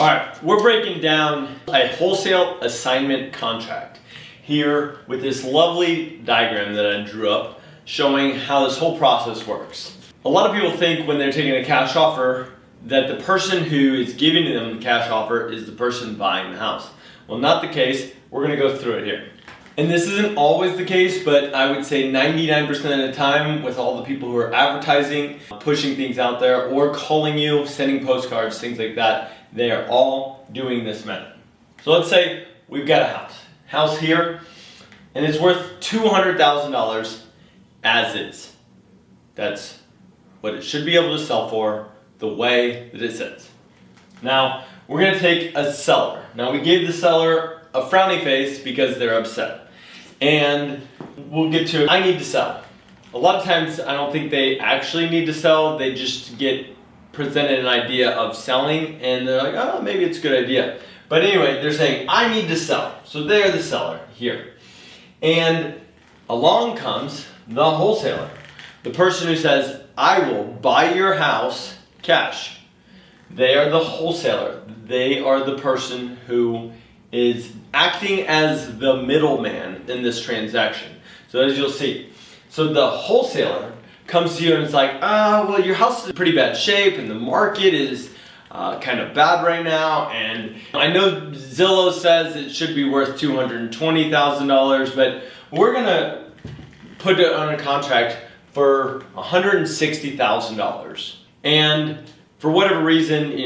All right, we're breaking down a wholesale assignment contract here with this lovely diagram that I drew up showing how this whole process works. A lot of people think when they're taking a cash offer that the person who is giving them the cash offer is the person buying the house. Well, not the case. We're gonna go through it here. And this isn't always the case, but I would say 99% of the time with all the people who are advertising, pushing things out there, or calling you, sending postcards, things like that, they are all doing this method. So let's say we've got a house here, and it's worth $200,000 as is. That's what it should be able to sell for, the way that it says. Now, we're gonna take a seller. Now, we gave the seller a frowny face because they're upset. And we'll get to, I need to sell. A lot of times, I don't think they actually need to sell, they just get presented an idea of selling and they're like, oh, maybe it's a good idea. But anyway, they're saying, I need to sell. So they're the seller here. And along comes the wholesaler, the person who says, I will buy your house cash. They are the wholesaler. They are the person who is acting as the middleman in this transaction. So as you'll see, so the wholesaler comes to you and it's like, well, your house is in pretty bad shape and the market is kind of bad right now, and I know Zillow says it should be worth $220,000, but we're gonna put it on a contract for $160,000. And for whatever reason,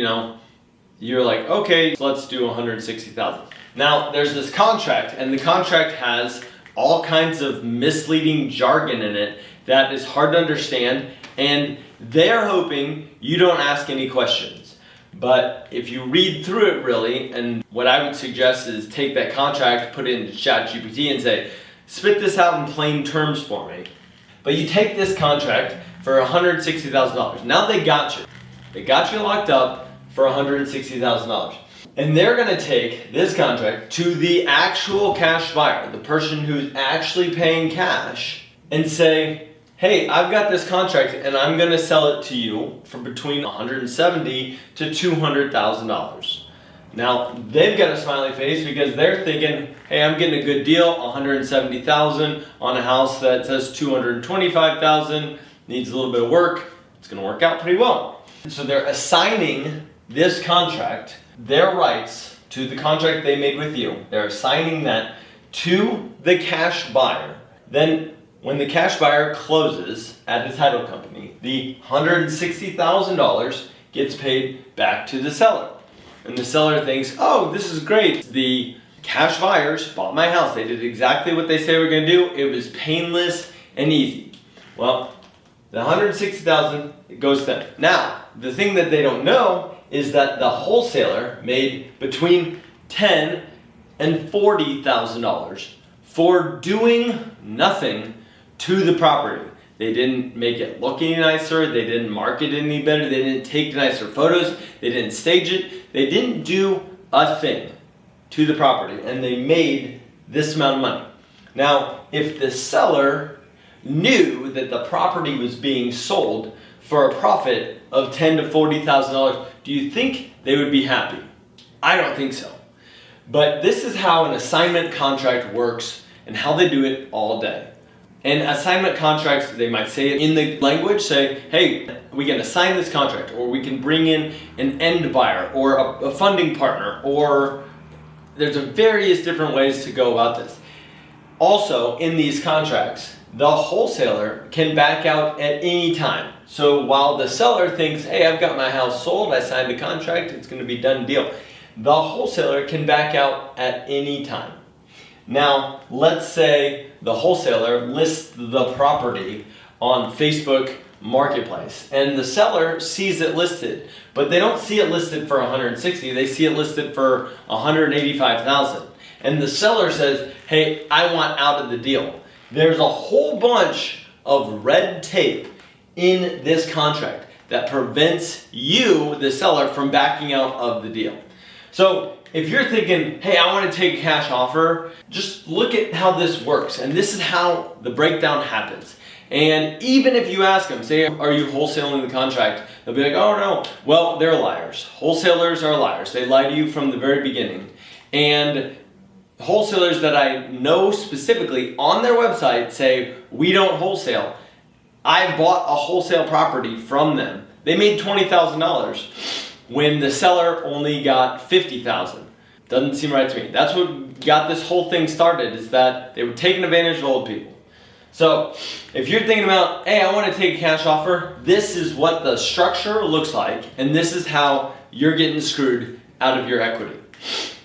you're like, okay, let's do $160,000. Now there's this contract, and the contract has all kinds of misleading jargon in it that is hard to understand, and they're hoping you don't ask any questions. But if you read through it really, and what I would suggest is take that contract, put it into ChatGPT and say, spit this out in plain terms for me. But you take this contract for $160,000. Now they got you. They got you locked up for $160,000. And they're gonna take this contract to the actual cash buyer, the person who's actually paying cash, and say, hey, I've got this contract and I'm gonna sell it to you for between $170,000 to $200,000. Now, they've got a smiley face because they're thinking, hey, I'm getting a good deal, $170,000 on a house that says $225,000, needs a little bit of work, it's gonna work out pretty well. So they're assigning this contract, their rights to the contract they made with you. They're assigning that to the cash buyer. Then when the cash buyer closes at the title company, the $160,000 gets paid back to the seller. And the seller thinks, oh, this is great. The cash buyers bought my house. They did exactly what they said they were gonna do. It was painless and easy. Well, the $160,000 goes to them. Now, the thing that they don't know is that the wholesaler made between $10,000 and $40,000 for doing nothing to the property. They didn't make it look any nicer, they didn't market it any better, they didn't take nicer photos, they didn't stage it, they didn't do a thing to the property, and they made this amount of money. Now, if the seller knew that the property was being sold for a profit of $10,000 to $40,000, do you think they would be happy? I don't think so. But this is how an assignment contract works and how they do it all day. And assignment contracts, they might say it in the language, say, hey, we can assign this contract, or we can bring in an end buyer, or a funding partner, or there's various different ways to go about this. Also, in these contracts, the wholesaler can back out at any time. So while the seller thinks, hey, I've got my house sold, I signed a contract, it's gonna be done deal, the wholesaler can back out at any time. Now, let's say the wholesaler lists the property on Facebook Marketplace and the seller sees it listed, but they don't see it listed for $160,000, they see it listed for $185,000. And the seller says, hey, I want out of the deal. There's a whole bunch of red tape in this contract that prevents you, the seller, from backing out of the deal. So if you're thinking, hey, I want to take a cash offer, just look at how this works. And this is how the breakdown happens. And even if you ask them, say, are you wholesaling the contract? They'll be like, oh no. Well, they're liars. Wholesalers are liars. They lie to you from the very beginning. And wholesalers that I know specifically on their website say, we don't wholesale. I bought a wholesale property from them. They made $20,000 when the seller only got $50,000. Doesn't seem right to me. That's what got this whole thing started, is that they were taking advantage of old people. So if you're thinking about, hey, I want to take a cash offer, this is what the structure looks like, and this is how you're getting screwed out of your equity.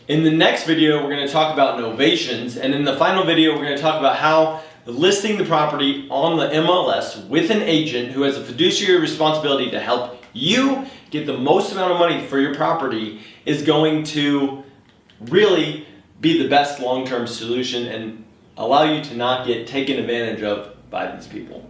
In the next video, we're going to talk about novations, and in the final video, we're going to talk about how listing the property on the MLS with an agent who has a fiduciary responsibility to help you get the most amount of money for your property is going to really be the best long-term solution and allow you to not get taken advantage of by these people.